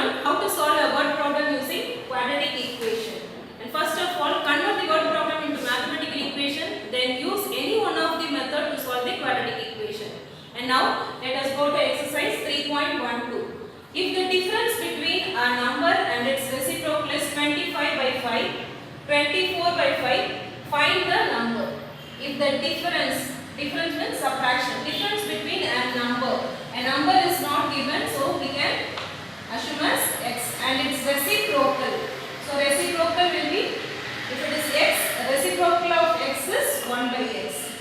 learn how to solve a word problem using quadratic equation. And first of all, convert the word problem into mathematical equation, then use any one of the method to solve the quadratic equation. And now let us go to exercise 3.12. If the difference between a number and its reciprocal is 25 by 5, 24 by 5, find the number. If the difference means subtraction, difference between a number is not given, so we can assume as x, and its reciprocal. So reciprocal will be, if it is x, reciprocal of x is 1 by x.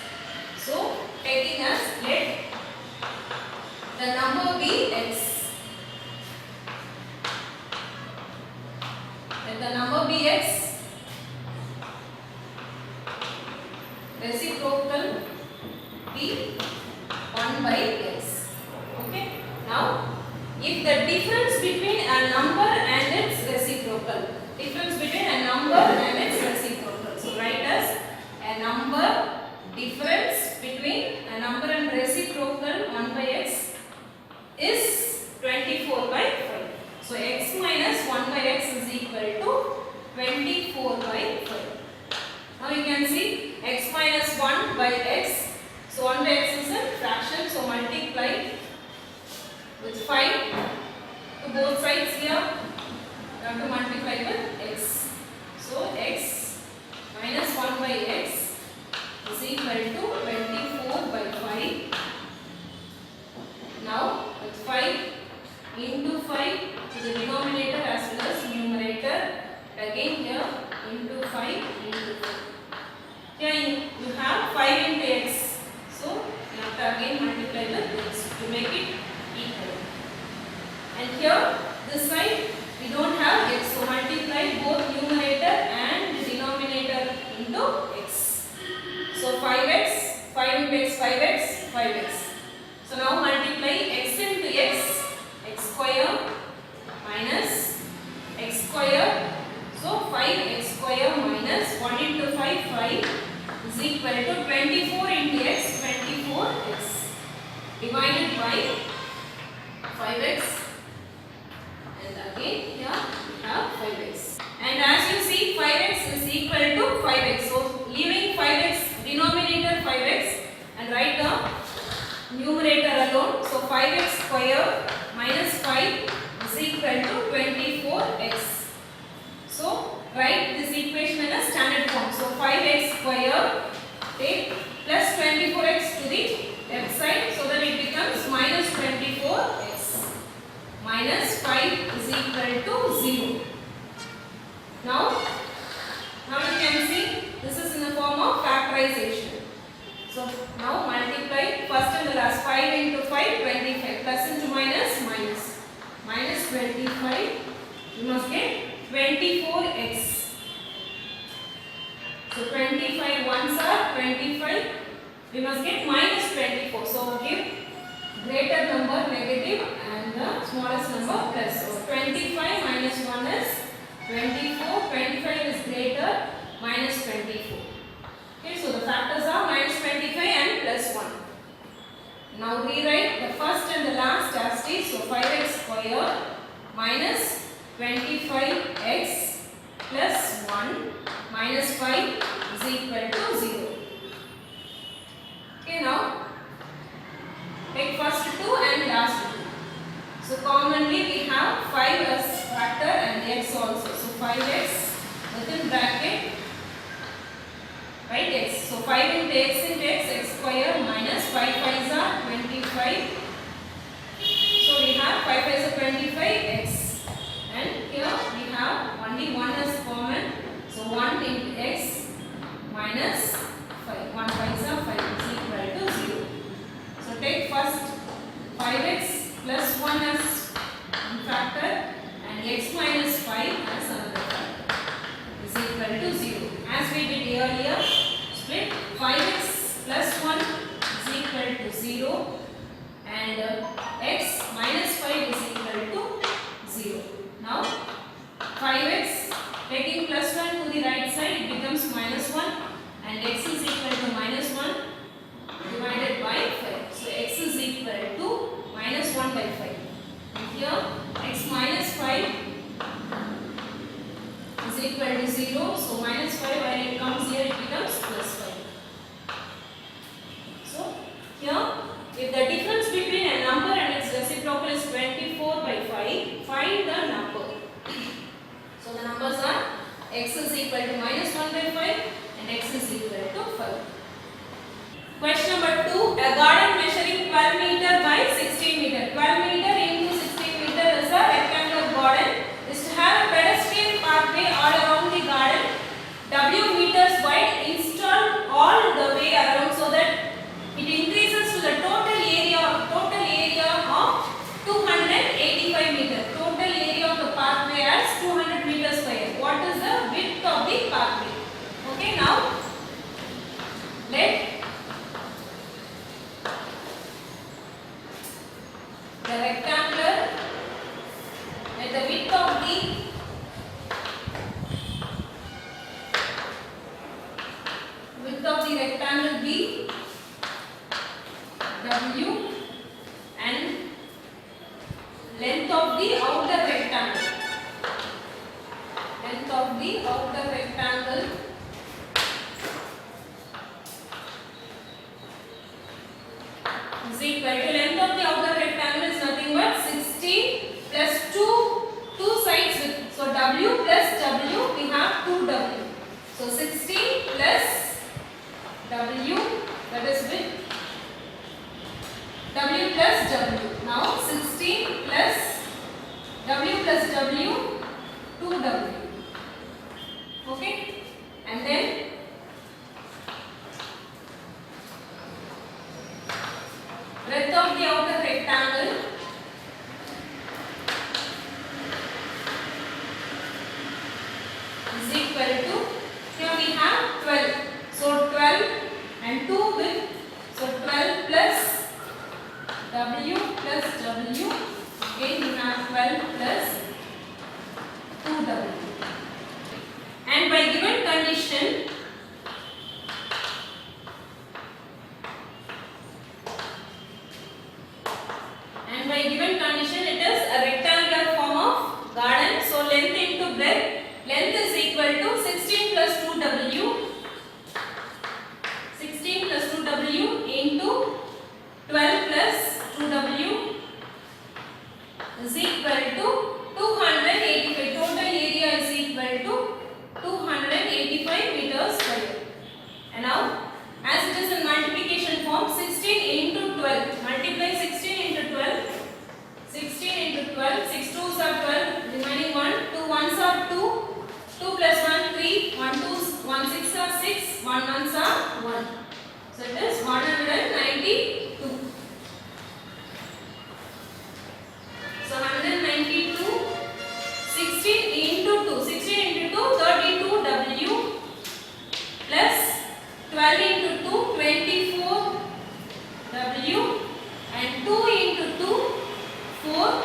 So taking as, let the number be x. Let the number be x, reciprocal be 1 by x. Okay. Now, if the difference between a number and its reciprocal, difference between a number and its reciprocal. So write as a number, difference between a number and reciprocal 1 by x is 24 by 5. So x minus 1 by x is equal to 24 by 5. Now you can see x minus 1 by x. So 1 by x is a fraction. So multiply with 5 to both sides here. You have to multiply with x. So x minus 1 by x is equal to 24 by 5. Now with 5 into 5 to the denominator as well as numerator. Again here into 5 into 5. Here you have 5 into x. So you have to again multiply with x to make it equal. And here this side we don't have x. So multiply both numerator and denominator into x. So 5x, 5 into x, 5x, 5x. So now multiply x into x, x square minus x square. So 5x square minus 1 into 5, 5 is equal to 24 into x, 24x divided by 5x, and again here we have 5x. And as you see, 5x is equal to 5x. So leaving 5x, denominator 5x, and write down numerator alone. So 5x square minus 5 is equal to 24x. So write this equation in a standard form. So 5x square, take plus 24x to the left side, so that it becomes minus 24x. Minus 5 is equal to 0. Now you can see this is in the form of factorization. So now multiply first and the last. 5 into 5, 25. Plus into minus, minus. Minus 25. You must get 24x. So 25 ones are 25. We must get minus 24. So give greater number negative and the smallest number plus. So 25 minus 1 is 24. 25 is greater, minus 24. Okay, so the factors are minus 25 and plus 1. Now rewrite the first and the last as it is. So 5x square minus 25x plus 1 minus 5 is equal to 0. Okay, now take first 2 and last 2. So commonly we have 5 as factor and x also. So 5x within bracket, right, x. So 5 into x square minus 5 5s are 25. So we have 5 5s are 25x. And here we have only 1 is common. So 1 into x minus 5. 1 5s are 5 is equal to 0. So take first 5x plus 1 as one factor and x minus 5 as another factor is equal to 0. As we did earlier, split 5x plus 1 is equal to 0 and x minus 5 is equal to 0. Now 5x taking plus 1 to the right side, it becomes minus 1 and x is equal to minus 1 divided by 5. So x is equal to minus 1 by 5. And here x minus 5 If the difference between a number and its reciprocal is 24 by 5, find the number. So the numbers are x is equal to minus 1 by 5 and x is equal to 5. Question number 2. A garden measuring 12 meter by 16 meter. 12 meter into 16 meter is a rectangular garden. Is to have a pedestrian pathway all around the garden. W meters wide installed all the way around so that it increases to the total area of 285 meter. Total area of the pathway as 200 meters square. What is the width of the pathway? Okay, now let the rectangular, let the width of the rectangle be W and length of the outer rectangle. Length of the outer rectangle is equal to length of the outer rectangle is nothing but 16 plus 2 sides with. So W plus W we have 2W. So 16 plus W, that is with W plus W. Now 16 plus W plus W 2W. Okay, and then breadth of the outer rectangle is equal to, here we have 12. So 12 and 2 with, so 12 plus W plus W, again we have 12 plus 2W. And by given condition, it is a rectangular form of garden. So length into breadth, length is equal to 16 plus 2W. 16 plus 2W into 12 plus 2W is equal to 285. Total area is equal to 285 meters square. And now, as it is in multiplication form, 16 into 12. Multiply 16 into 12. 16 into 12. 6 2s are 12. Remaining 1. 2 1s are 2. 2 plus 1 3. 1 2s 1 6 are 6. 1 1s are 1. So it is 192. So 192. 16 into 2. 16 into 2, 32W plus 12 into 2, 24W and 2 into 2, 4.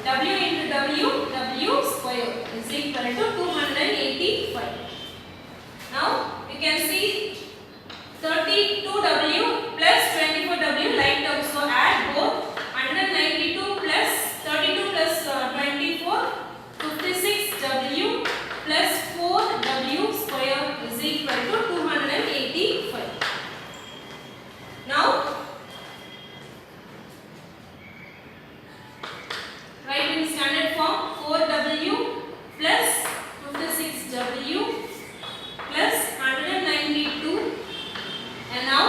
W into W, W square is equal to 285. Now you can see 32W plus 24W like terms. So add both. 192 plus 32 plus 24, 56W plus 4W square is equal to 285. Now write in standard form 4W plus 56W plus 192, and now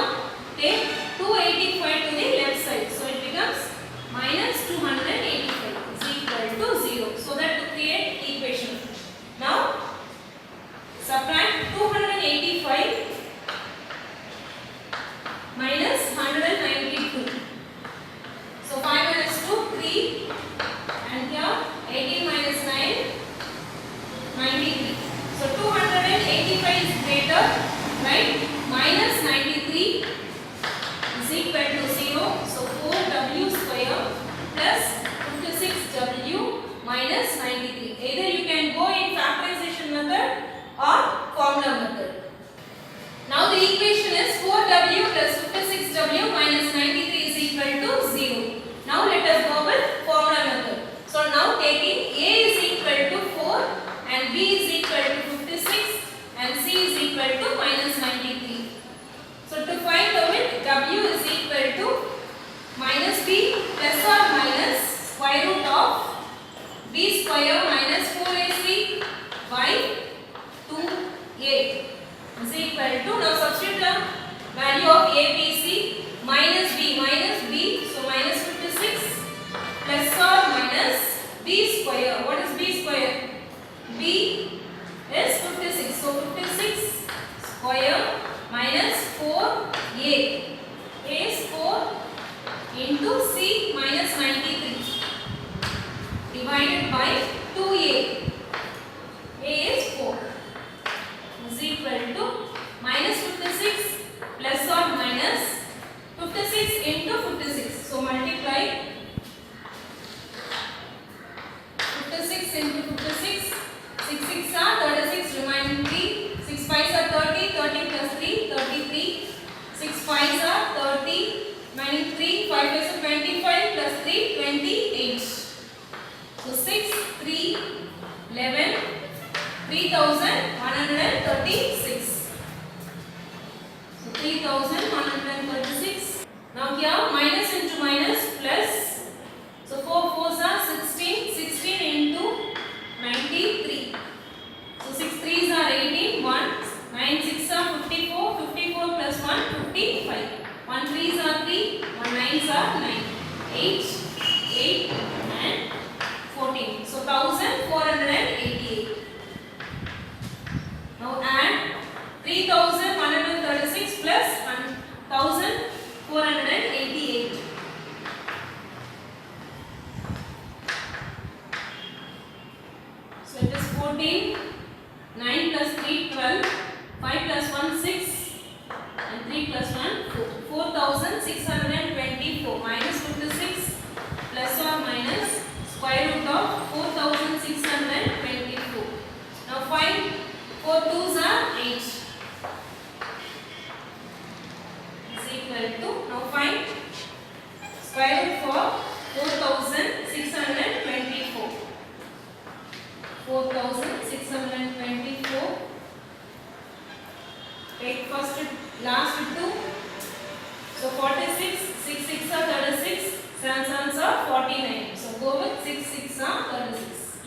into C minus 93 divided by 2A. A is 4 is equal to minus 56 plus or minus 56 into 56. So multiply 56 into 56. 6 6 are 36 remaining 3. 6 5s are 30. 30 plus 3 33. 6 5s are 30 remaining 3. 5 plus 25 plus 3 28. So 6 3 11 3136. So 3136. Now here minus into minus plus. So 4 4s are 16. 16 into 93. So 6 3s are 18. 1 9 6 are 54. 54 plus 1 55. 1 3s are 3. 1 9s are 9. 8 8 and 14. So 1488. Now add 3136 plus 1488. So it is 14. 9 plus 3 12. 5 plus 1 6 and 3 plus 1 4. 4624 minus 56 plus or minus square root of 4624. Now find 4 2s are 8 is equal to, now find square root for 4624. 4624. Take first last 2. So 46 6 6 are 36. 7 7s are 49. So go with 6 6 are 36.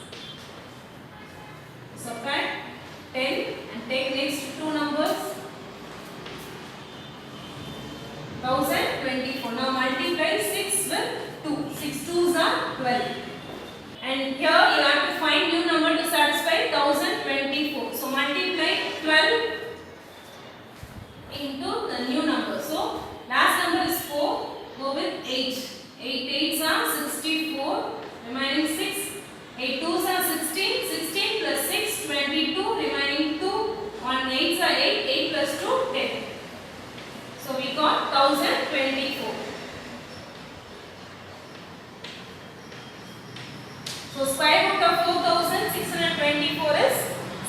Subtract 10 and take next two numbers. 1024. Now multiply 6 with 2. 6 2s are 12. And here you have to find new number to satisfy 1024. So multiply 12 into the new number. So last number is 4. Go with 8. 8 8s are 64. Remaining 6. 8 2s are 16. 16 plus 6 22. Remaining 2. 1 8s are 8. 8 plus 2 10. So we got 1024. So square root of 4624 is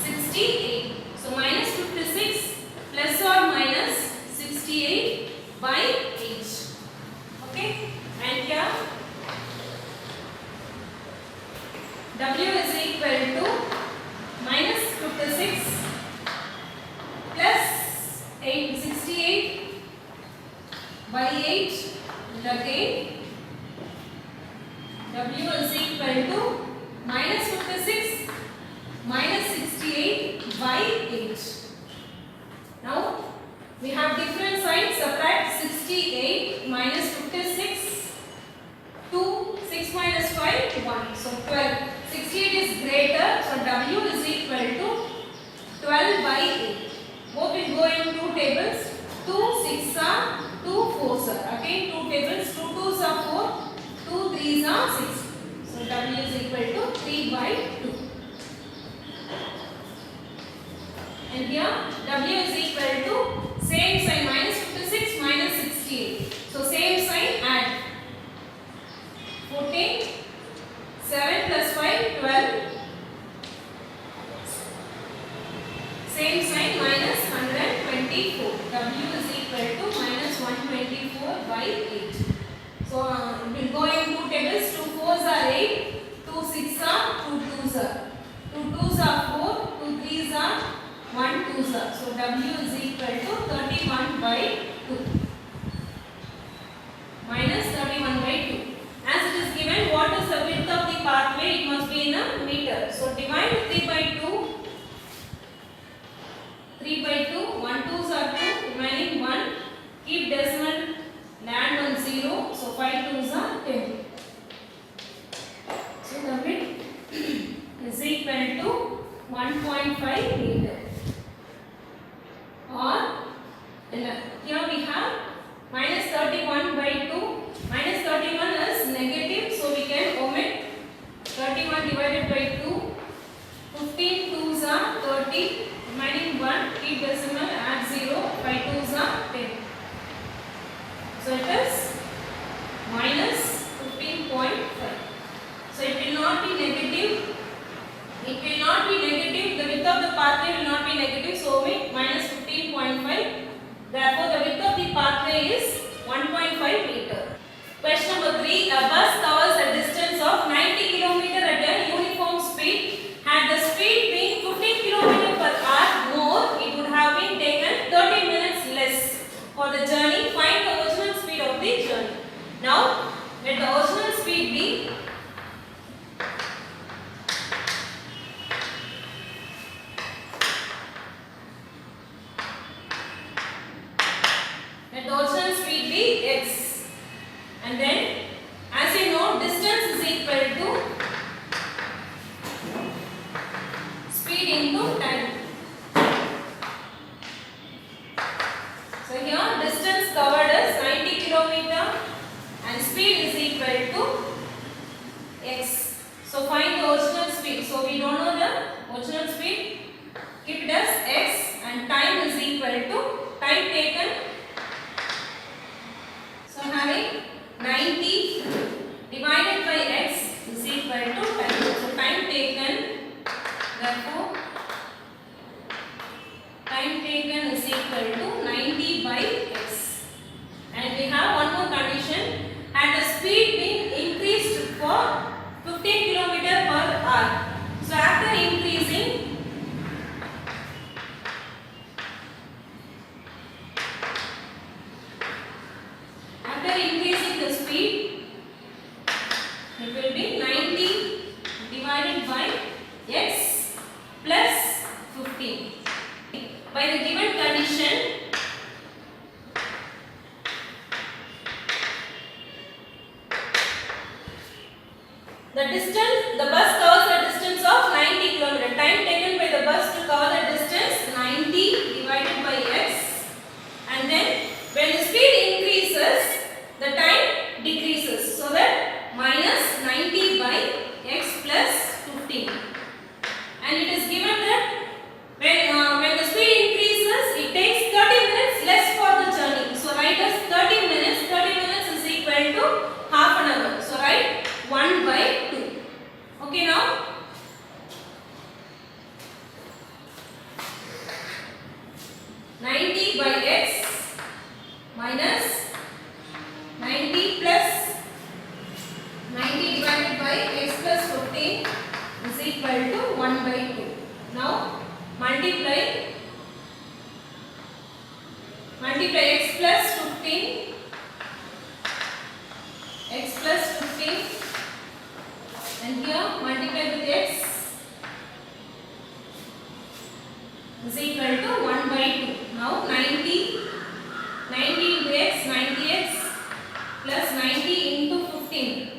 68. So minus 56 plus or minus 68 by 8. Okay. And here W is equal to minus 56 plus 68 by 8. And again W is equal to minus 56 minus 68 by 8. Now we have different signs. Subtract 68 minus 56. 2 6 minus 5 1. So 12. 68 is greater. So W is equal to 12 by 8. Both will go in two tables. 2 6 are 2 4s are. Again two tables. 2 2s are 4. 2 3s are 6. So W is equal to 3 by 2. And here W is equal to same sign minus 56 minus 68. So same sign add 14. 7 plus 5 12. Same sign minus 124. W is equal to minus 124 by 8. So it will go in two tables. 2 4s are 8. 2 6 are 2 2s are. 2 2s are 4. 2 3s are 1 2s are. So W is equal to 31 by 2. Minus 31 by 2. As it is given, what is the width of the pathway? It must be in a meter. So divide 3 by 2. 3 by 2. 1 2s are 2. Remaining 1. Keep decimal. Land on 0. So 5 2s are 10. So the width is equal to 1.5 meter. Or here we have minus 31 by 2. Minus 31 negative. It will not be negative. The width of the pathway will not be negative. So we minus 15.5. Therefore, the width of the pathway is 1.5 meter. Question number 3. A bus covers a distance of 90 km at a uniform speed. Had the speed been 15 km per hour more, it would have been taken 30 minutes less for the journey. Find the original speed of the journey. Now, let the original speed be x, and then as you know, distance is equal to speed into time. So here distance covered is 90 km and speed is equal to x. So find the original speed. So we don't know the original speed. Keep it as x and time is equal to time taken. So having 90 divided by x is equal to time. So time taken, therefore time taken is equal to 90 by x. And we have one more condition. Had the speed been increased for 15 km per hour. So after increasing, the speed, it will be 90 divided by x plus 15. By the given condition, the distance, the bus covers a distance of 90 km. Time taken by the bus to cover the distance 90 divided by x, and then when the speed increases, the time decreases, so that minus 90 by x plus 15. And it is given that when the speed increases, it takes 30 minutes less for the journey. So write as 30 minutes. 30 minutes is equal to half an hour. So write 1 by 2. Okay, now 90 by x minus 90 plus 90 divided by x plus 15 is equal to 1 by 2. Now multiply x plus 15, x plus 15, and here multiply with x is equal to 1 by 2. Now 90 into x, 90x plus 90 into 15.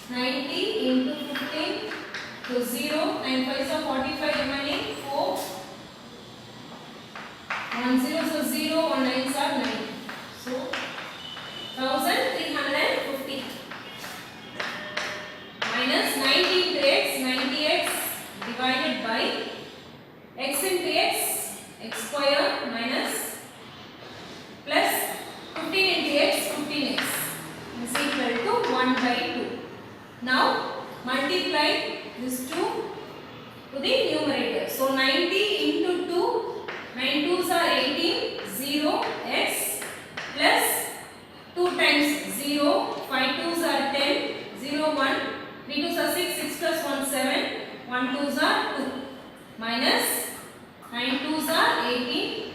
90 into 15 to 0, and 5 are 45 remaining, 4, 1 0, so 0, 1 9 are 9. So 1350 minus 90 into x, 90x divided by x into x, x square minus plus 15 into x, 15x is equal to 1 by 2. Now multiply this 2 to the numerator. So 90 into 2, 9 2s are 18, 0, x plus 2 times 0, 5 2s are 10, 0, 1, 3 2s are 6, 6 plus 1 7, 1 2s are 2, minus 9 2s are 18,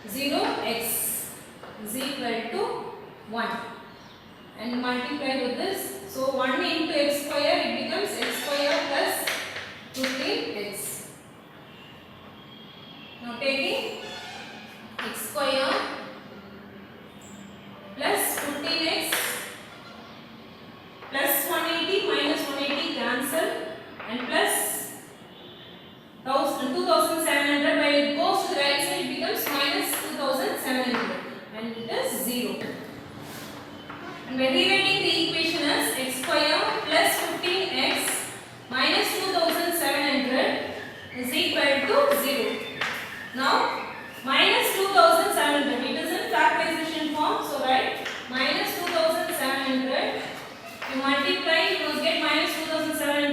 0, x is equal to 1, and multiply with this. So 1 into x square, it becomes x square plus 15x. Now taking x square plus 15x plus 180 minus 180 cancel, and plus 2700. When it goes to the right side, it becomes minus 2700, and it is 0. And when rewriting the equation as x square plus 15x minus 2700 is equal to 0. Now minus 2700, it is in factorization form, so write minus 2700. You multiply, you must get minus 2700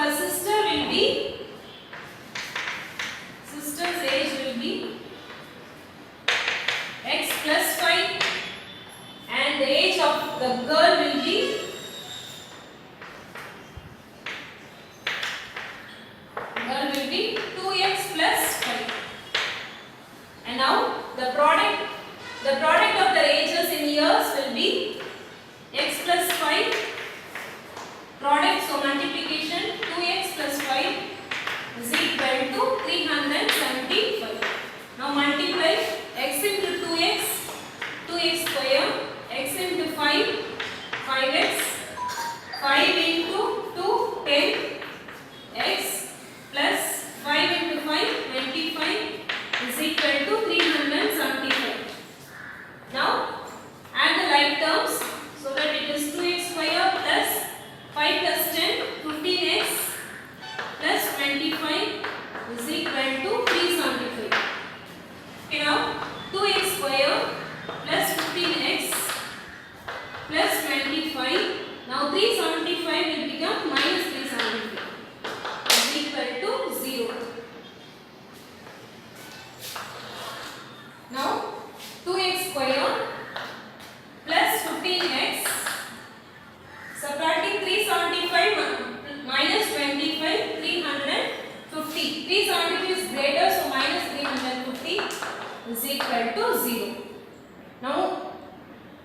her sister's age will be x plus 5 and the age of the girl will be 2x plus 5. And now the product of the ages in years will be x plus 5 product, so multiplication 2x plus 5 is equal to 375. Now multiply x into 2x square, x into 5, 5x, 5 into 2, 10x plus 5 into 5, 25 is equal to 375. Now add the like terms so that it is 2x square plus 5 plus 10, 15x plus 25 is equal to 375. Okay, now 2x square plus 15x plus 25. Now 375 will become minus 375 is equal to 0. Now 2x square plus 15x, subtracting 375 minus 25, 350. 375 is greater, so minus 350 is equal to 0. Now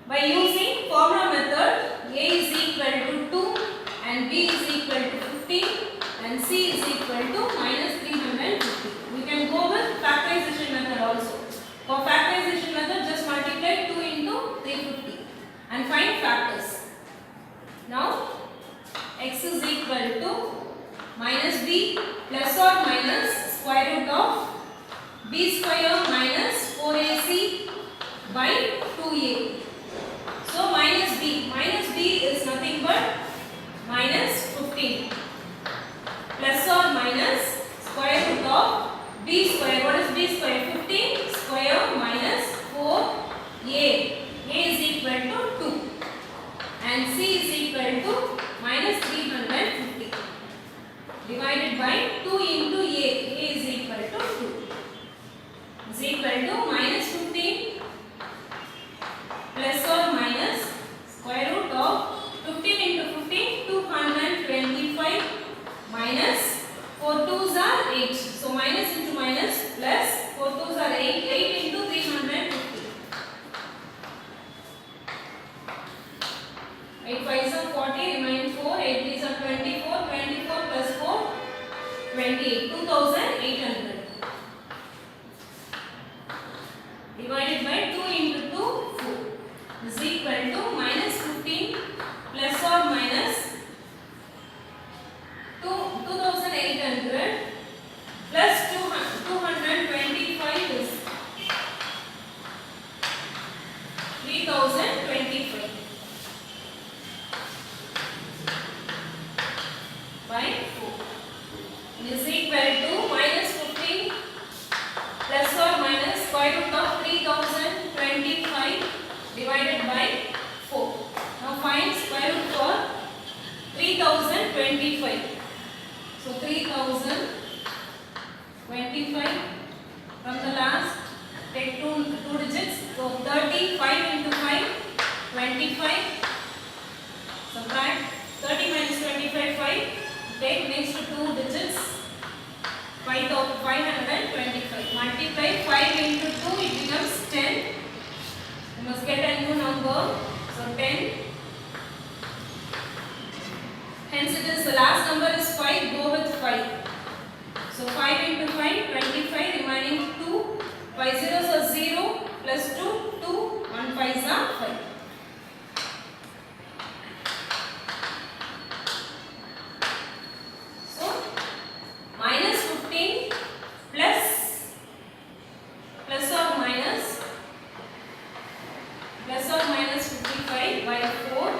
by using formula method, a is equal to 2 and b is equal to 15 and c is equal to minus 350. We can go with factorization method also. For factorization method, just multiply 2 into 350 and find factors. Now x is equal to minus b plus or minus square root of b square minus 4ac by 2a. So minus b is nothing but minus 15 plus or minus square root of b square. What is b square? 15 square minus 4a. A is equal to 2 and c is equal to minus 350 divided by 2 into a. A is equal to 2 is equal to minus 15 plus or minus square root of 15 into 15, 225 minus 4 2s are 8. So minus into minus plus 4 2s are 8. 8 into 350. 8 5s are 40, remain 4. 8 3s are 24. 24 plus 4, 28. 2800 divided by 2 into 2, 4 is equal to minus 15 plus or minus 2800 plus 225 is 3025 by 4 is equal to minus 15 plus or minus square root of 3025 divided by 4. Now find square root for 3025. So 3025 from the last take two digits. So 35 into 5, 25. Subtract 30 minus 25, 5. Take next to 2 digits. 525. Multiply 5 into 2, it becomes 10. You must get a new number. So 10. Hence it is the last number is 5. Go with 5. So 5 into 5, 25. Remaining 2. 5 zeros are 0 plus 2, 2. 1 5s are 5. Minus 15 plus or minus 55 by 4.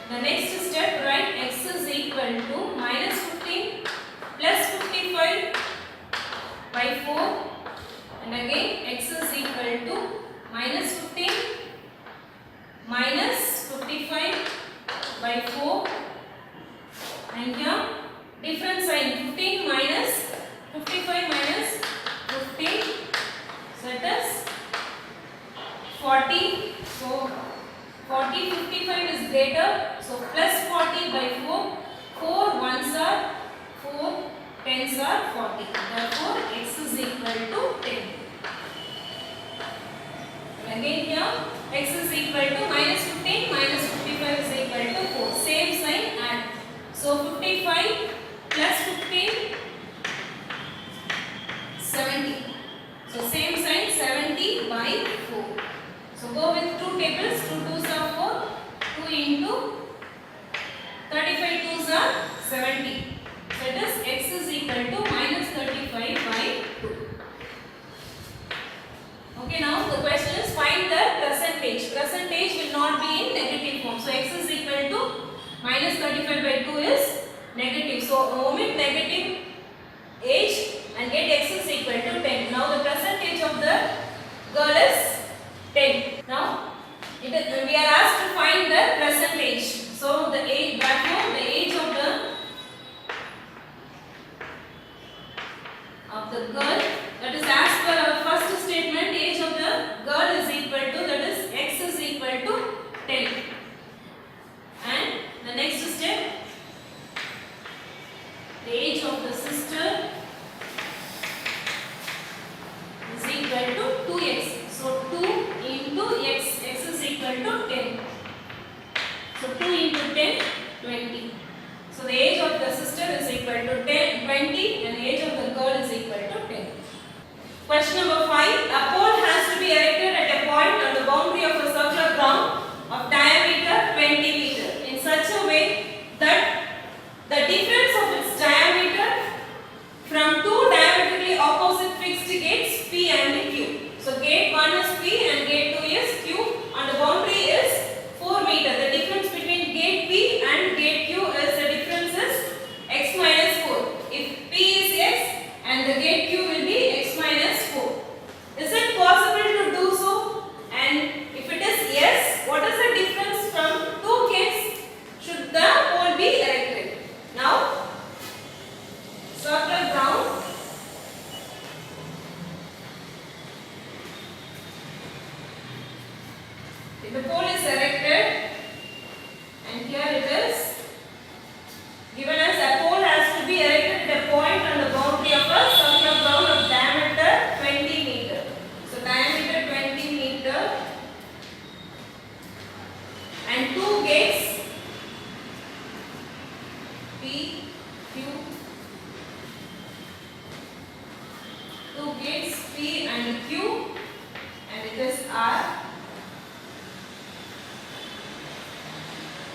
The next step, write x is equal to minus 15 plus 55 by 4 and again x is equal to minus 15 minus 55 by 4 and here difference equal to minus 15 minus 55 is equal to 4. Same sign add. So 55 plus 15 70. So same sign 70 by 4. So go with two tables. 2 2s are 4. 2 into 35 2s are 70. So it is x is equal to minus 35 by 2. Okay, now the question is find the percentage. Percentage will not be in negative form. So x is equal to minus 35 by 2 is negative. So omit negative age and get x is equal to 10. Now the percentage of the girl is 10. Now we are asked to find the percentage. So the age, therefore the age of the girl, that is as per our first statement, age of the girl is equal to, that is x is equal to 10. And the next step, the age of the sister is equal to 2x. So 2 into x, x is equal to 10. So 2 into 10, 20. So the age of the sister is equal to 20 and the age of the girl is equal to 10. Question number 5. A pole has to be erected at a point on the boundary of a circular ground of diameter 20 meter in such a way that the difference of its diameter from two diametrically opposite fixed gates P and Q. So gate 1 is P and gate 2 is Q and the boundary is 4 meter. The difference between gate P and gate Q is the difference is x minus 4. If P is x and the gate Q will be x minus 4. Is it possible to do so? And if it is yes, what is the difference from two gates should the pole be erected? Now, circular ground. If the pole is erected, and here it is given as a pole has to be erected at a point on the boundary of a circular ground of diameter 20 meter. So diameter 20 meter and two gates P, Q, two gates P and Q and it is R.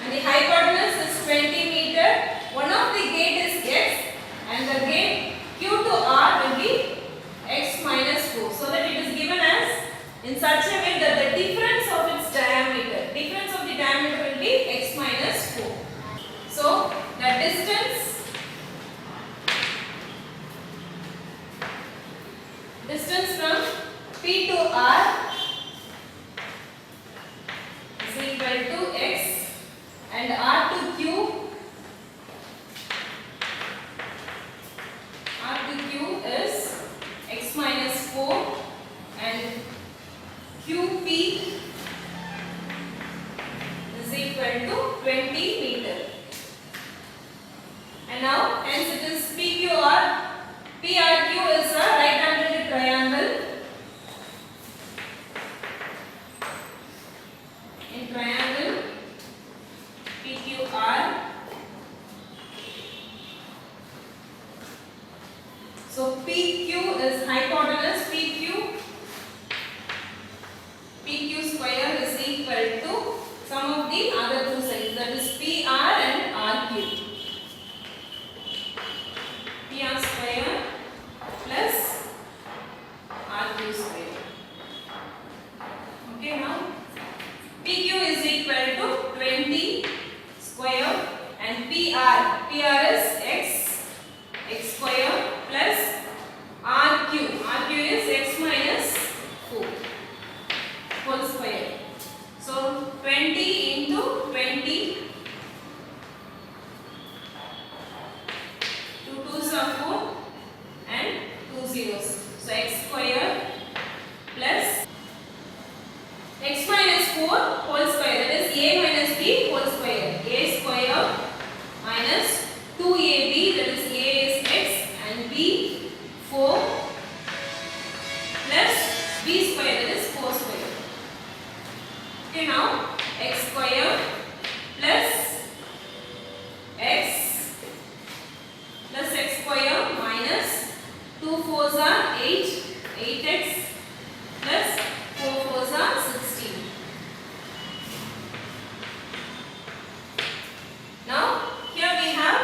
And the hypotenuse is 20 meter. One of the gate is x and the gate Q to R will be x minus 4. So that it is given as in such a way that the difference of its diameter, difference of the diameter will be x minus 4. So the distance from P to R is equal to x and R to Q is x minus 4 and QP is equal to 20 meter. And now hence it is PQR. PRQ is a right angled triangle. In triangle PQR. So PQ is hypotenuse. PQ square is equal to sum of the other two sides, that is PR and RQ. PR square plus RQ square. Okay, now PQ is equal to 20 square and PR is x square plus RQ is x minus 4 whole square. So 20 into 20, 2 2s are 4 and 2 zeros. So x square plus x minus 4 whole square, that is a minus b whole square. A square minus 2a x square plus x square minus 2 fours are 8, 8x plus 4 fours are 16. Now here we have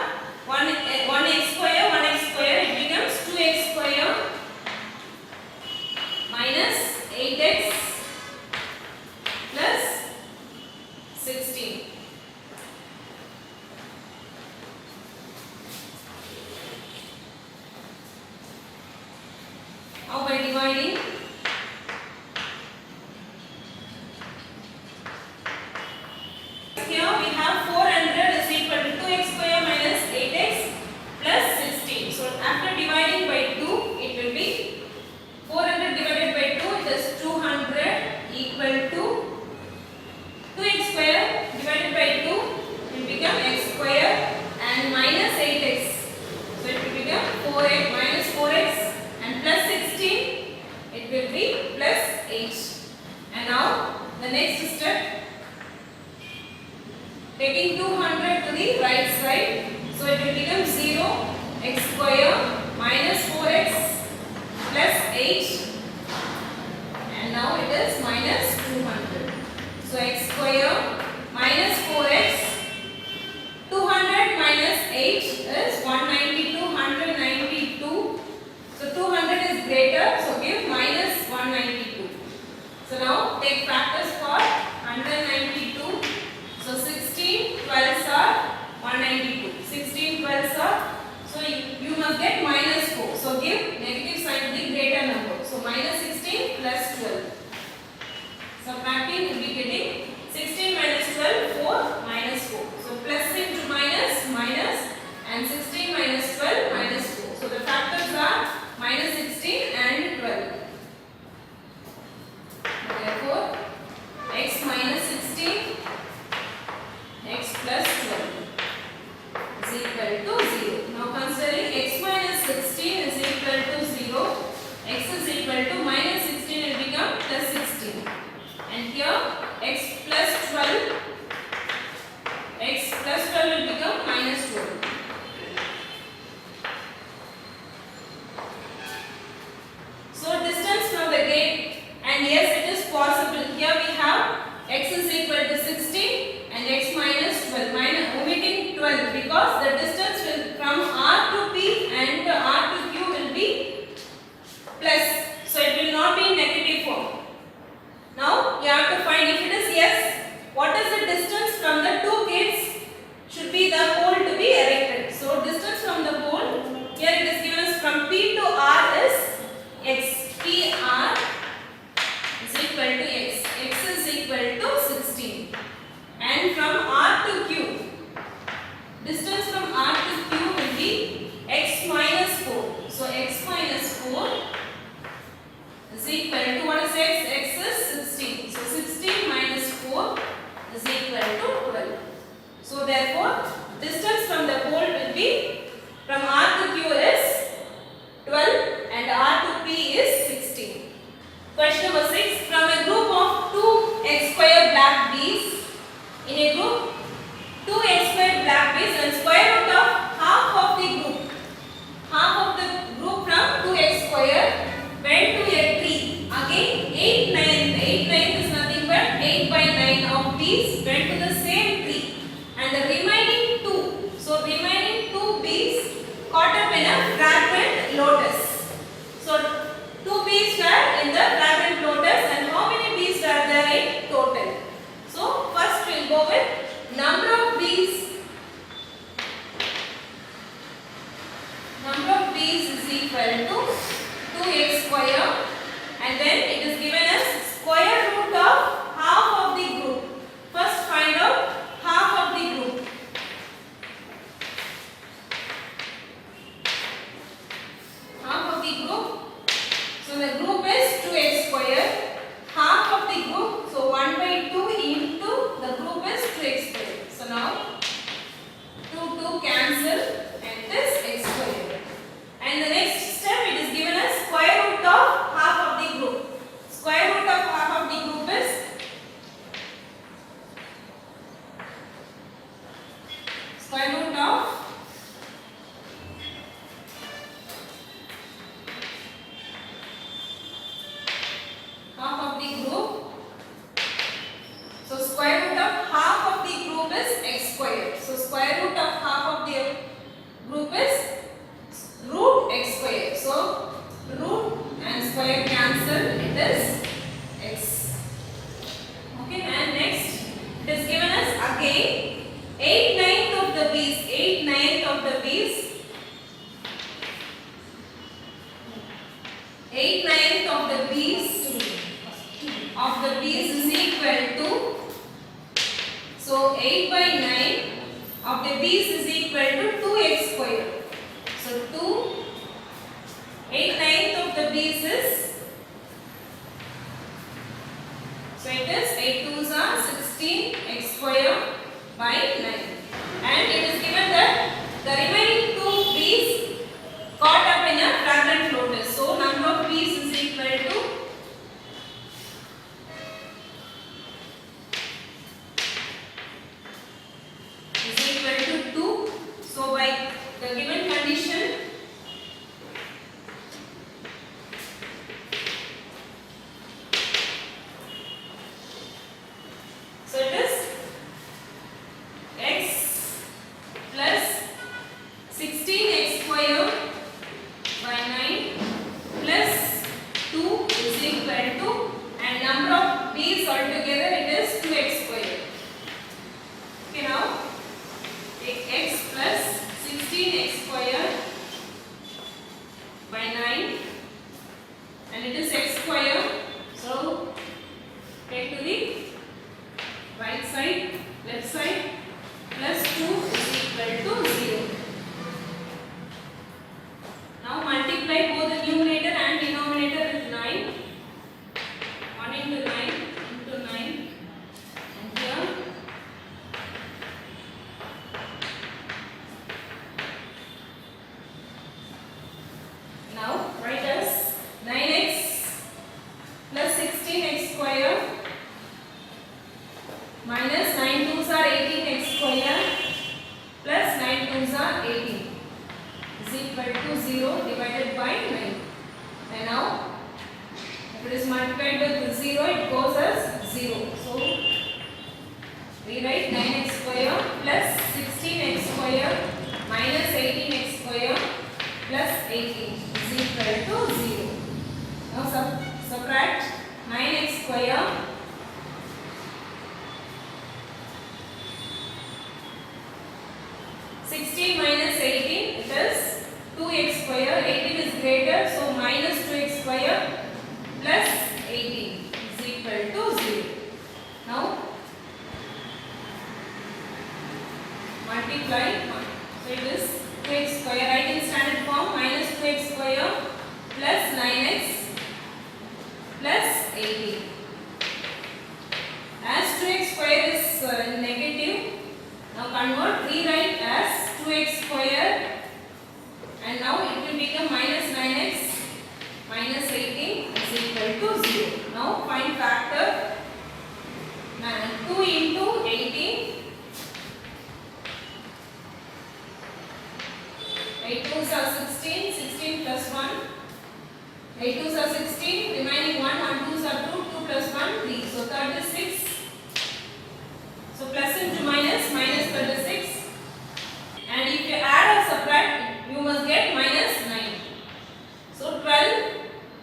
1x square, it becomes 2x square minus 8x plus 16. Now by dividing, here we have 400 is equal to 2x square minus 8x plus 16. So after dividing by 2, it will be 400 divided by 2, it is 200 equal to 2x square divided by 2 will become x square and minus 8x. So it will become 4x minus 4x and plus 16, it will be plus 8. And now the next step, taking 200 to the right side, so it will become 0, x square minus 4x plus 8, and now it is minus 200. So x square minus 4x, 200 minus 8 is 192, 192. So 200 is greater, so give minus 192. So now take factors for 192. So 16 12s are 192. 16 12s are, so you must get minus 4. So give negative sign to the greater number. So minus 16 plus 12. Subtracting will be getting 16 minus 12, 4 minus 4. So plus into minus, minus, and 16 minus 12 minus 4. So the factors are minus 16 and 12. Therefore, x minus 16, x plus 12 is equal to 0. Now considering x minus 16 is equal to 0, x is equal to minus 16 will become plus 16. And here x plus 12 will become minus 12. So distance from the gate, and yes, it is possible. Here we have x is equal to 16 and x minus 12, omitting 12 because the distance will from R to P and R to Q will be plus. So it will not be in negative form. Now you have to find, if it is yes, what is the distance from the two gates should be the pole to be erected. So distance from the pole, here it is given as from P to R is x. PR is equal to x. X is equal to 16. And from R to Q, distance from R to Q will be x minus 4. So x minus 4 is equal to, what is x? X is 16. So 16 minus 4 is equal to 12. So therefore, distance from the pole will be from R to Q is 12 and R to P is 16. Question number 6. From a group of 2 x square black bees, in a group 2 x square black bees, and square root of half of the group from 2x square went to a tree. Again 8 9 is nothing but 8 by 9 of bees went to the same tree, and the remaining 2, so remaining 2 bees caught up in a fragrant lotus. So 2 bees were in the fragrant lotus, and how many bees were there in total? So first we will go with number of bees. Number of bees is equal to 2x square, and then it is given as square root of half of the group. First find out half of the group. square root of half of the group is x squared. So square root of half of the group is root x squared. So root and square cancel, it is x. Okay, and next it is given us again 8/9 of the base. 8/9 of the base. 8/9 of the base is equal to, so 8/9 of the base is equal to 2x squared. So 8/9 of the base is, so it is 8 2s are 16 x squared by 9, and it is given that the remaining two b's caught up in a flagrant lotus. So number of b's is equal to So by the given condition, so it is x plus 16x squared by 9 plus 2 is equal to, and number of b's altogether it is 2x squared. Okay, now take x plus 16x squared by 9, and it is x squared. So take to the right side, left side, plus 2 is equal to 0. Now multiply both the numerator and denominator with 9. 1 into 9 into 9, and here now write as 9x plus 16x squared minus 9 2s are 18x squared plus 9 2s are 18 is equal to 0 divided by 9. And now if it is multiplied with 0, it goes as 0. So we write 9x squared plus 16x squared minus 18x squared plus 18 is equal to 0. Now subtract 9x squared minus 18, it is 2x squared. 18 is greater, so minus 2x squared plus 18 is equal to 0. Now multiply, so it is 2x squared, write in standard form, minus 2x squared plus 9x plus 18. As 2x squared is negative, now convert, rewrite as 2x squared, and now it will become minus 9x minus 18 is equal to 0. Now find factor. 2 into 18, 8 2s are 16, 16 plus 1, 8 2s are 16, remaining 1, 1 2s are 2, 2 plus 1, 3, so 36. So plus into minus, minus 36, and if you add or subtract, you must get minus 9. So 12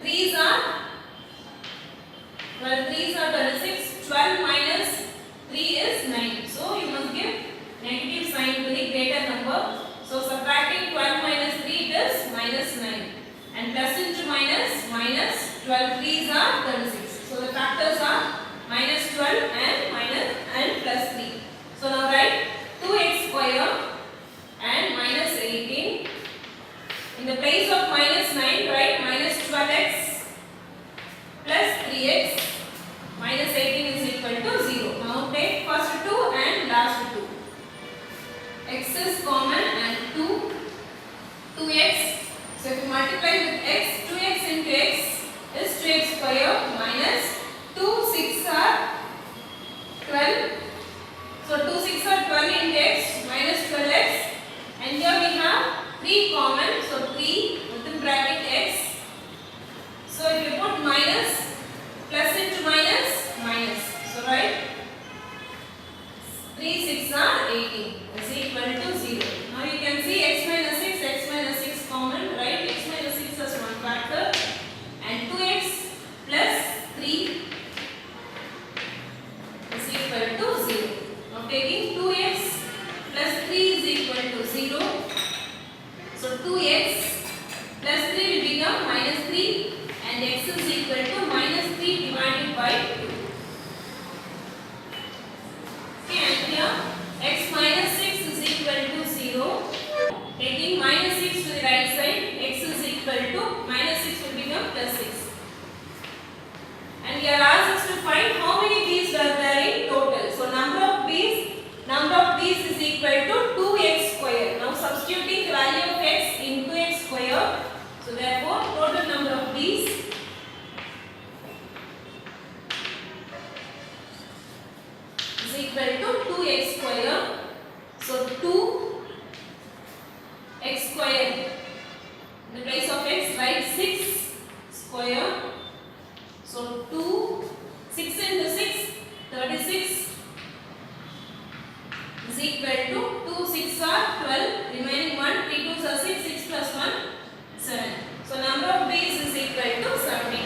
3s are 36, 12 minus 3 is 9. So you must give negative sign to the greater number. So subtracting 12 minus 3, it is minus 9, and plus into minus, minus 12 3s are 36. So the factors are minus 12 and plus 3. So now write 2x squared and minus 18. In the place of minus 9, write minus 12x plus 3x minus 18 is equal to 0. Now take first 2 and last 2. X is common and 2x. So if you multiply with x, 2x into x is 2x squared minus 2 6 are 12. So 2 6 are 12 into x minus 12x, and here we have 3 common, so 3 within bracket x. So if you put minus, plus into minus, minus. So write 18 is equal to 0. Now you can see x minus 6 common, right? X minus 6 as one factor and 2x plus 3 is equal to 0. Now taking 2x plus 3 is equal to 0. So 2x plus 3 will become minus 3 and x is equal to minus 3 divided by 2. Okay, and here x minus 6 is equal to 0. Taking minus 6 to the right side, x is equal to minus 6 will become plus 6. And we are asked us to find how many b's were there in total. So number of b's is equal to 2x square. Now substituting the value of x into x square. So therefore total number of b's is equal to 2x square. So 2x square. In the place of x, write 6 square. So 6 into 6, 36 is equal to 2 6 are 12, remaining 1, 3 2s are 6, 6 plus 1, 7. So number of b's is equal to 72.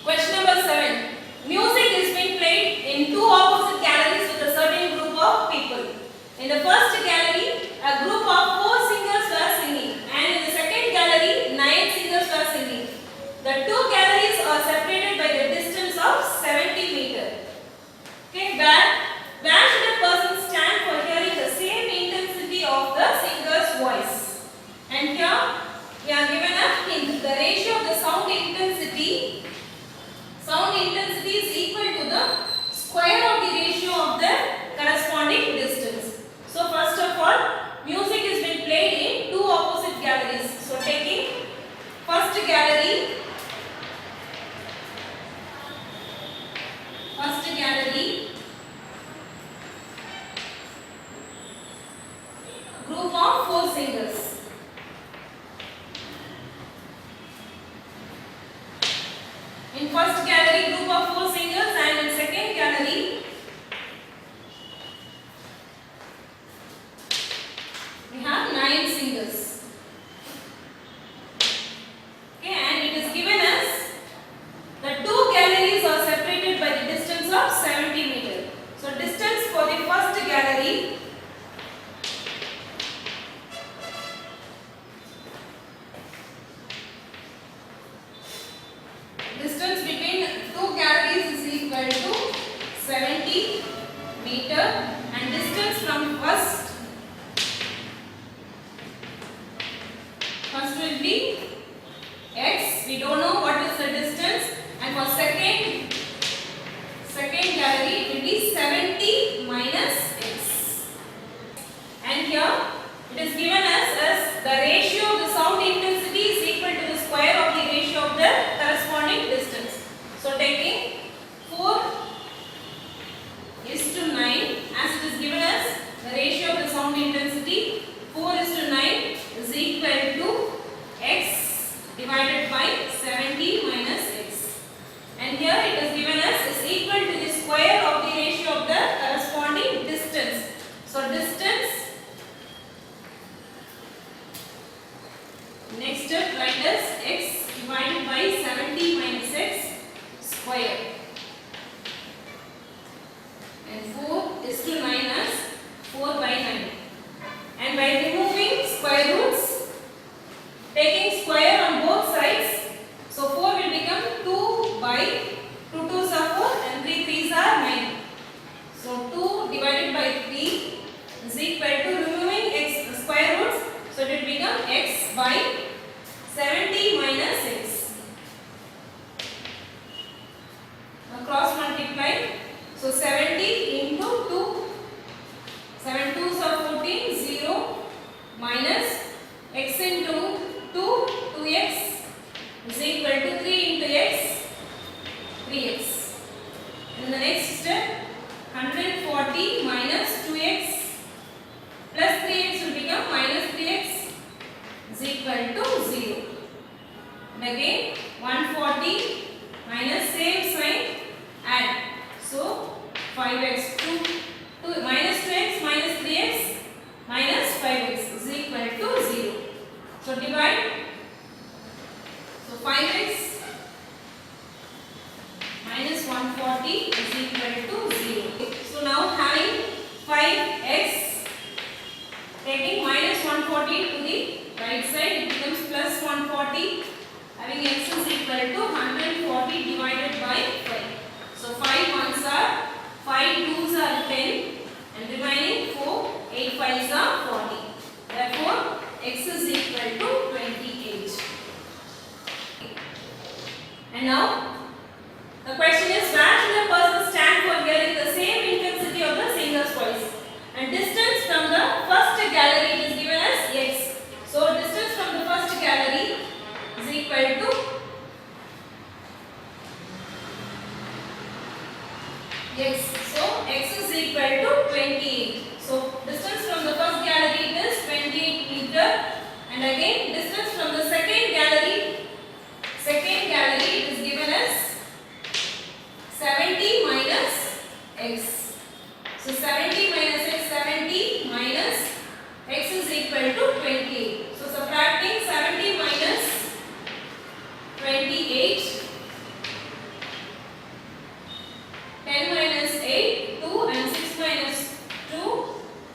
Question number 7. Music is being played in two opposite galleries with a certain group of people. In the first gallery, a group of 4 singers were singing, and in the second gallery, 9 singers were singing. The two galleries are separated by the distance of 70 meters. Okay, where should a person stand for hearing the same intensity of the singer's voice? And here we are given a hint. The ratio of the sound intensity is equal to the square of the ratio of the corresponding distance. So first of all, music is being played in two opposite galleries. So taking first gallery, group of 4 singers. In first gallery, group of 4 singers, and in second gallery, we have 9 singers. Okay, and it is given as the two galleries are separated by the distance of 70 meters. So distance for the first gallery distance between two galleries is equal to 70 meter, and distance from first will be x. We don't know what is the distance, and for second gallery it will be 70 minus x. And here it is given as the ratio of the sound intensity is equal to the square of the ratio of the corresponding distance. So taking 4 is to 9, as it is given as the ratio of the sound intensity, 4 is to 9 is equal to x divided by 70 minus x. And here it is given as is equal to the square of the ratio of the corresponding distance. So distance, next step, write as x divided by 70 minus x square. And 4 is to 9 as 4 by 9. And by removing square roots, taking square on both sides, so 4 will become 2 by 2 2s are 4 and 3 3s are 9. So 2 divided by 3 is equal to, removing x square roots, so it will become x by 70 minus x. Now cross multiply. So 70 into 2, 7 2s are 14, 0 minus x into 2, 2x is equal to 3 into x, 3x. In the next step, 140 minus 2x plus 3x will become minus 3x is equal to 0. And again 140 minus same sign, add. So 5x, 2 minus 2x minus 3x divide. So 5x minus 140 is equal to 0. So now having 5x, taking minus 140 to the right side, it becomes plus 140. Having x is equal to 140 divided by 5. So 5 ones are 5 twos are 10 and remaining 4, 8 fives are 40. Therefore, x is equal to 28. And now, the question is, where should a person stand for hearing the same intensity of the singer's voice? And distance from the first gallery is given as x. So, distance from the first gallery is equal to x. So, x is equal to 28. So, distance from the first gallery is 28 meter. And again, distance from the second gallery is given as 70 minus x. So 70 minus x, 70 minus x is equal to 28. So subtracting 70 minus 28, 10 minus 8, 2 and 6 minus 2,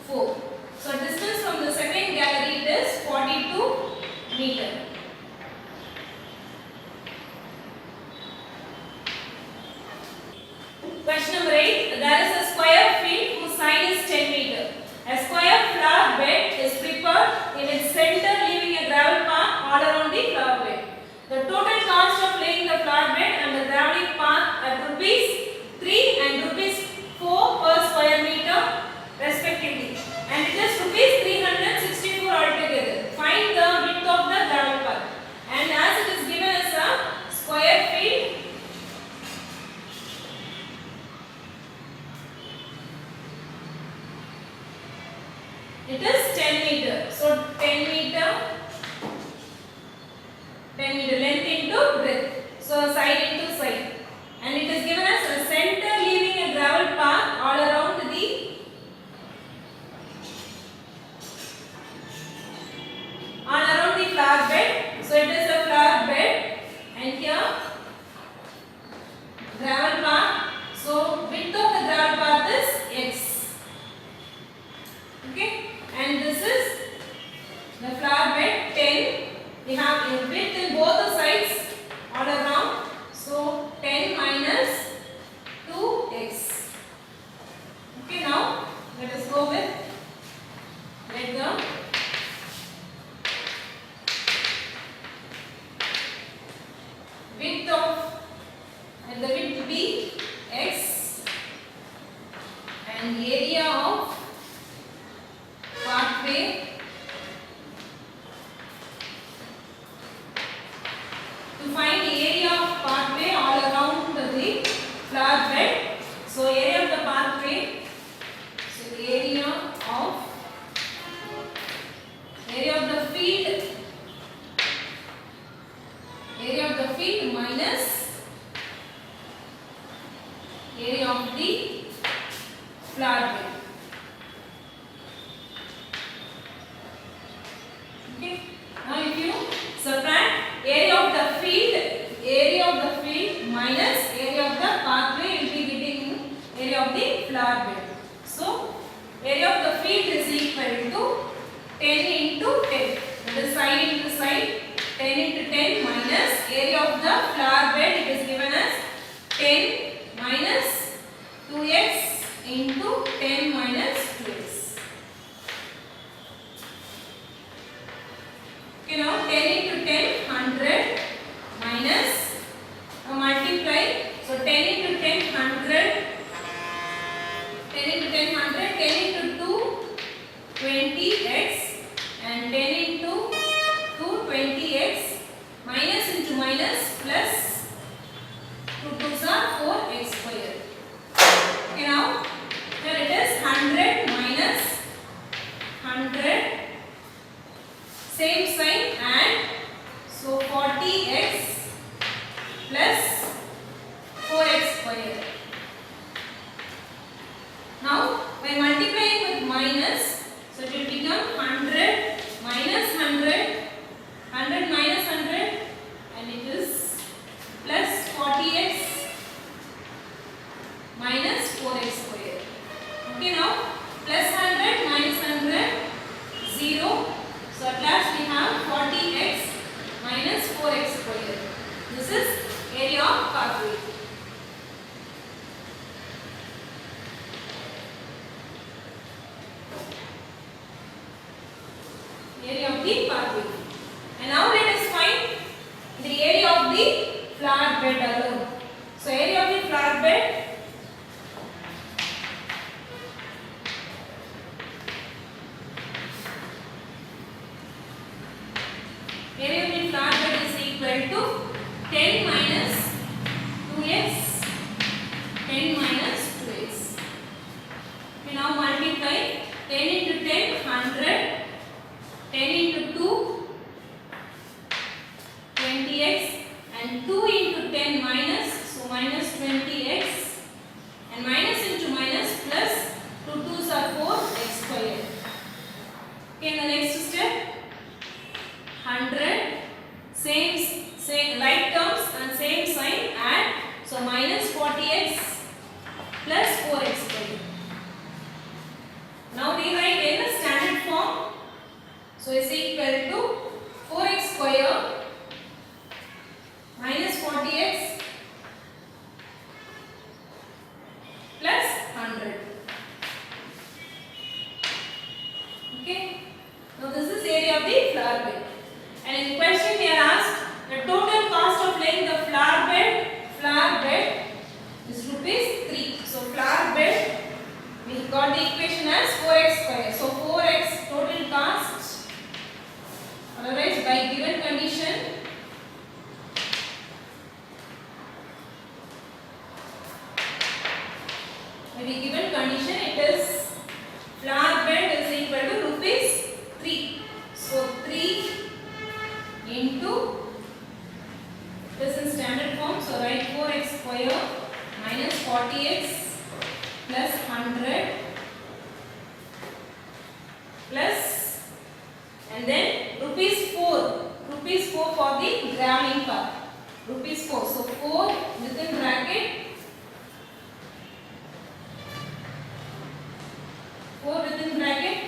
4. So distance from the second gallery is 42 meter. Question number 8. There is a square field whose side is 10 meter. A square flower bed is prepared in its center, leaving a gravel path all around the flower bed. The total cost of laying the flower bed and the graveling path at rupees 3 and rupees 4 per square meter respectively. And it is rupees 364 altogether. Find the width of the gravel path. And as it is given as a square field, it is 10 meter. So 10 meter length into breadth. So side into side. And it is given as a center, leaving a gravel path all around the flower bed. So it is a flower bed and here gravel path. So width of the gravel path is x. Okay. And this is the flower bed 10. We have a width in both the sides all around. So 10 minus 2x. Okay, now let us go with let the width of let the width be x and the area of pathway to find the area of pathway all around the flower bed. So area of the pathway, so the area of the field minus area of the flower bed. Okay. Now if you subtract area of the field minus area of the pathway, you will be getting area of the flower bed. So area of the field is equal to 10 into 10. That is side into side. 10 into 10 minus area of the flower bed. It is given as 10 minus 2x into 10 minus 2x. Okay, now 10 into 10, 100 minus multiply. So 10 into 10, 100. 10 into 10, 100. 10 into 2, 20x. And 10 into 2, 20x. Minus into minus plus 2 2s are 4x squared. Okay, now here it is 100 minus Okay, now plus 100 minus 100 0. So at last we have 40x minus 4x square. This is area of pathway. Area of the pathway. And now let us find the area of the flower bed alone. So area of the flower bed, area of the flower bed is equal to 10 minus 2x, 10 minus 2x. We now multiply 10 into 10, 100, 10 into 2, 20x, and 2 into 10 minus, so minus 20x, and minus into minus plus, 2 2s are 4x square. Okay, in the next step, 100, same like terms and same sign, add, so minus 40x plus 4x square. Now we write in the standard form, so it's equal to 4x square minus 40x plus 100. Okay, now this is area of the flower bed. And in the question we are asked the total cost of laying the flower bed is rupees 3. So flower bed, we got the equation as 4x square. So 4x total cost, otherwise by given condition, it is flower bed is equal to rupees 3. So 3 into, this is standard form, so write 4x square minus 40x plus 100 plus, and then rupees 4 for the graveling part, rupees 4. So 4 within bracket, 4 within bracket,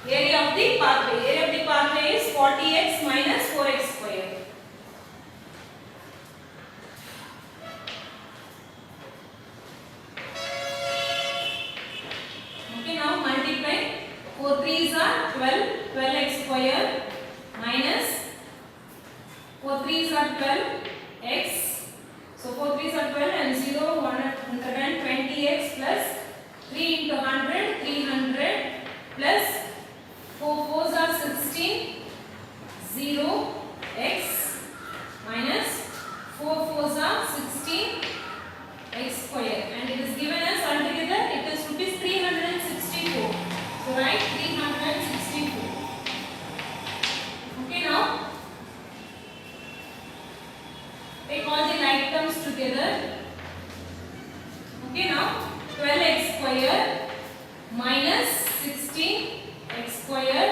area of the pathway. Area of the pathway is 40x minus 4x square. Okay, now multiply. 4 3s are 12, 12x square minus 4 3s are 12x. So 4 3s are 12 and 0 120x plus 3 into 100, 300 plus 4 4s are 16, 0x minus 4 4s are 16 x square, and it is given as altogether it is rupees 364. So write 364. Okay, now take all the like terms together. Okay, now 12x square minus 16x square,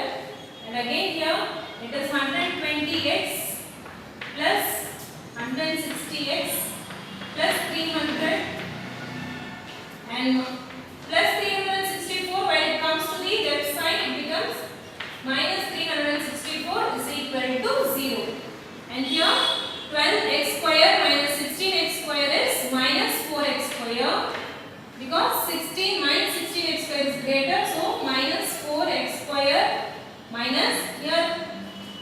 and again here it is 120x plus 160x plus 300 and plus 364. When it comes to the left side, it becomes minus 364 is equal to 0. And here 12x square minus 16x square is minus 4x square, because 16 minus 16x square is greater, so minus 4x square minus, here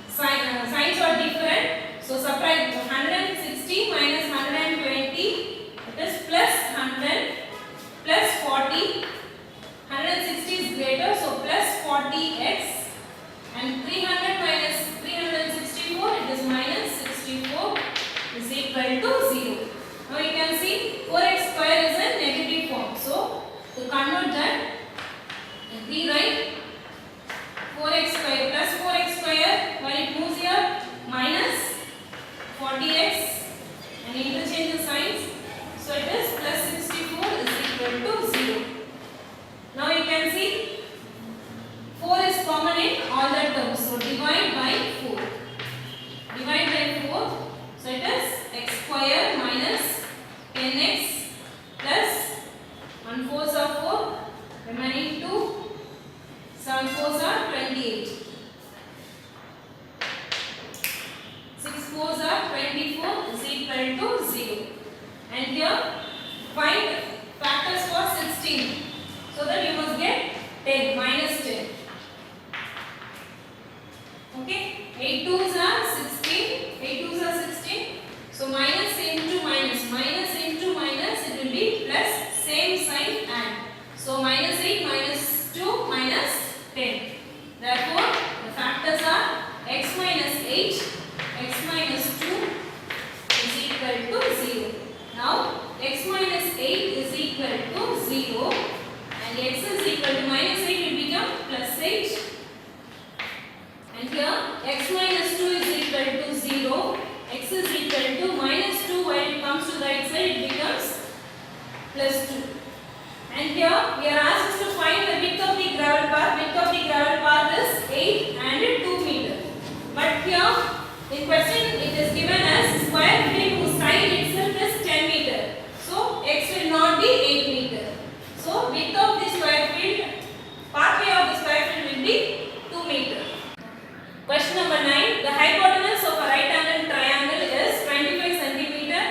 signs are different, so subtract 160 minus 120, it is plus 100 plus 40, 160 is greater, so plus 40x, and 300 minus 364, it is minus 64 is equal to 0. Now you can see 4x square is a negative form, so to convert that, we write 4x square plus 4x square, while it moves here minus 40x, and interchange the signs, so it is plus 64 is equal to 0. Now you can see 4 is common in all the terms, so divide by 4. Divide by 4, so it is x square minus 10x plus 1 4s are 4, remaining 7 fours are 28. 6 fours are 24 is equal to 0. And here find factors for 16. So that you must get 10 minus 10. Okay, 8 twos are 16. 8 twos are 16. So minus into minus, minus into minus, it will be plus, same sign and. So minus 8 minus 2 minus 10. Therefore, the factors are x minus 8, x minus 2 is equal to 0. Now, x minus 8 is equal to 0 and x is equal to minus 8 will become plus 8. And here, x minus 2 is equal to 0, x is equal to minus 2 when it comes to the right side it becomes plus 2. And here we are asked to find the width of the gravel path. Width of the gravel path is 8 and 2 meter. But here in question it is given as square field whose side itself is 10 meter. So x will not be 8 meter. So width of the square field, pathway of the square field will be 2 meter. Question number 9. The hypotenuse of a right angled triangle is 25 centimeter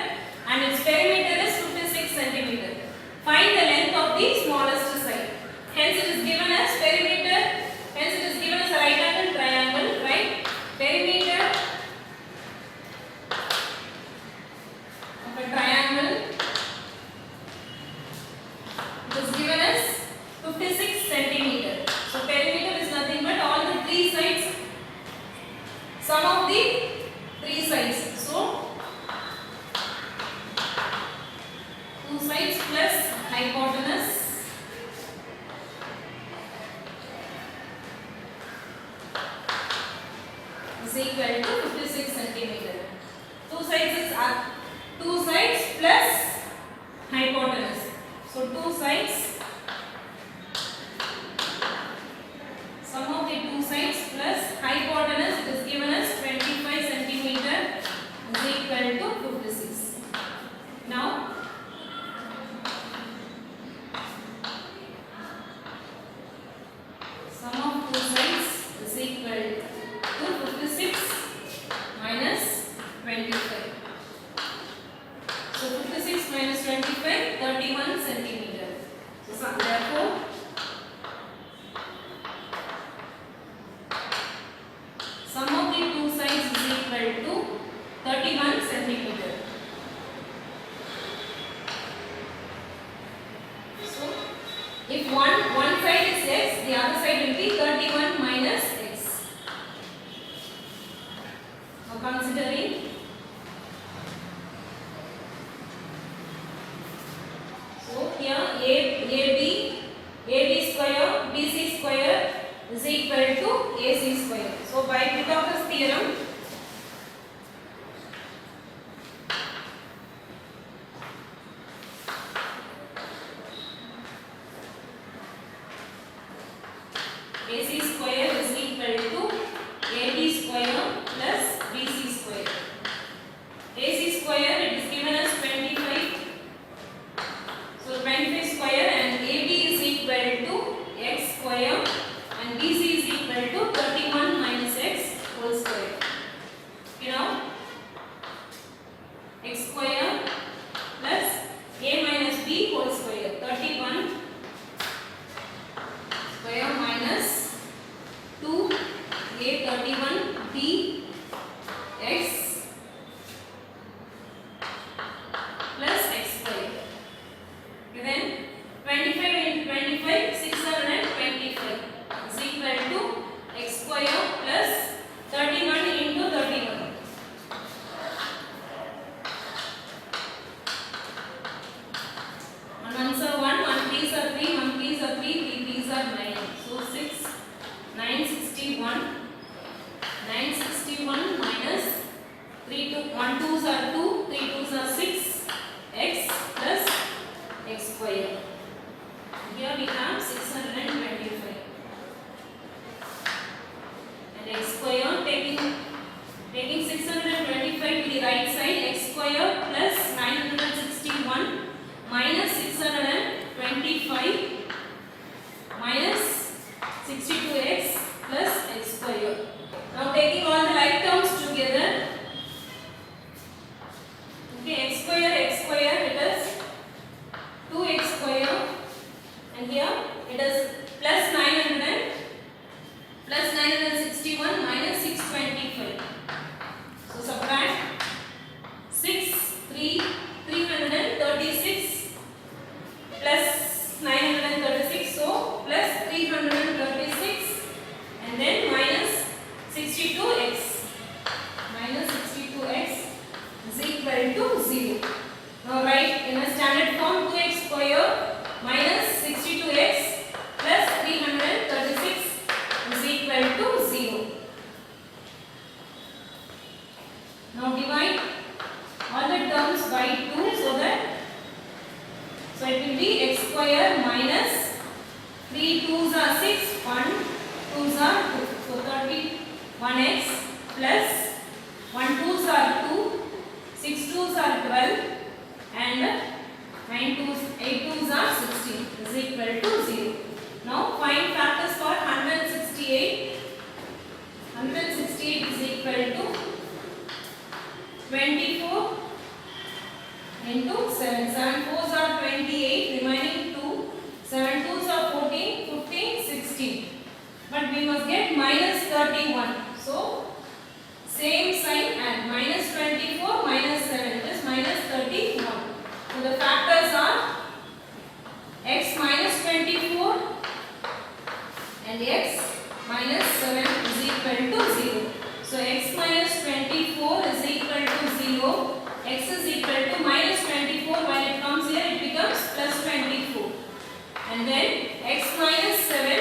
and its perimeter is 56 centimeter. Find the length of the smallest side. Hence it is given as perimeter. Hence it is given as a right angled triangle, right? Perimeter of a triangle is given as 56 centimeter. So perimeter is nothing but all the three sides, sum of the three sides. So 2 sides plus hypotenuse is equal to 56 centimeter. 2 sides is 2 sides plus hypotenuse. So 2 sides, sum of the 2 sides plus hypotenuse is given as 25 centimeter is equal to 56. Now sum of 2 sides is equal to 56 minus 25. So 56 minus 25, 31 centimeter. So therefore sum of the 2 sides is equal to 31 centimeter. So if one side is x, the other side will be 31 minus x. Now considering, so here AB square BC square is equal to AC square. So by Pythagoras theorem, AC square is equal to AB square plus BC square. AC square it is given as 25. So 25 square and AB is equal to x square and BC is equal to 31 minus x whole square. You know, x square plus a minus b whole square. 31 square minus 2 a 31 b x plus x square. Then 25 into 25, 625 is equal to x square plus 31 into 31. On ones are 1, 1 threes are 3, 1 threes are 3, 3 threes are 9. So 6, 961, 961 minus 3 to 1 twos are 2, 3 twos are 6, x plus x square. Here we have 625 and x square, taking 625 to the right side, x square plus 961 minus 625 minus 62 2s are 6, 1 2s are 2. So 31x plus 1 2s are 2, 6 2s are 12 and 9 2s, 8 2s are 16 is equal to 0. Now find factors for 168. 168 is equal to 24 into 7. 7 4s are 28, remaining 2. 7 2s are 14, 15, 16. But we must get minus 31. So same sign and minus 24 minus 7 is minus 31. So the factors are x minus 24 and x minus 7 is equal to 0. So x minus 24 is equal to 0. X is equal to minus 24. When it comes here, it becomes plus 24. And then x minus 7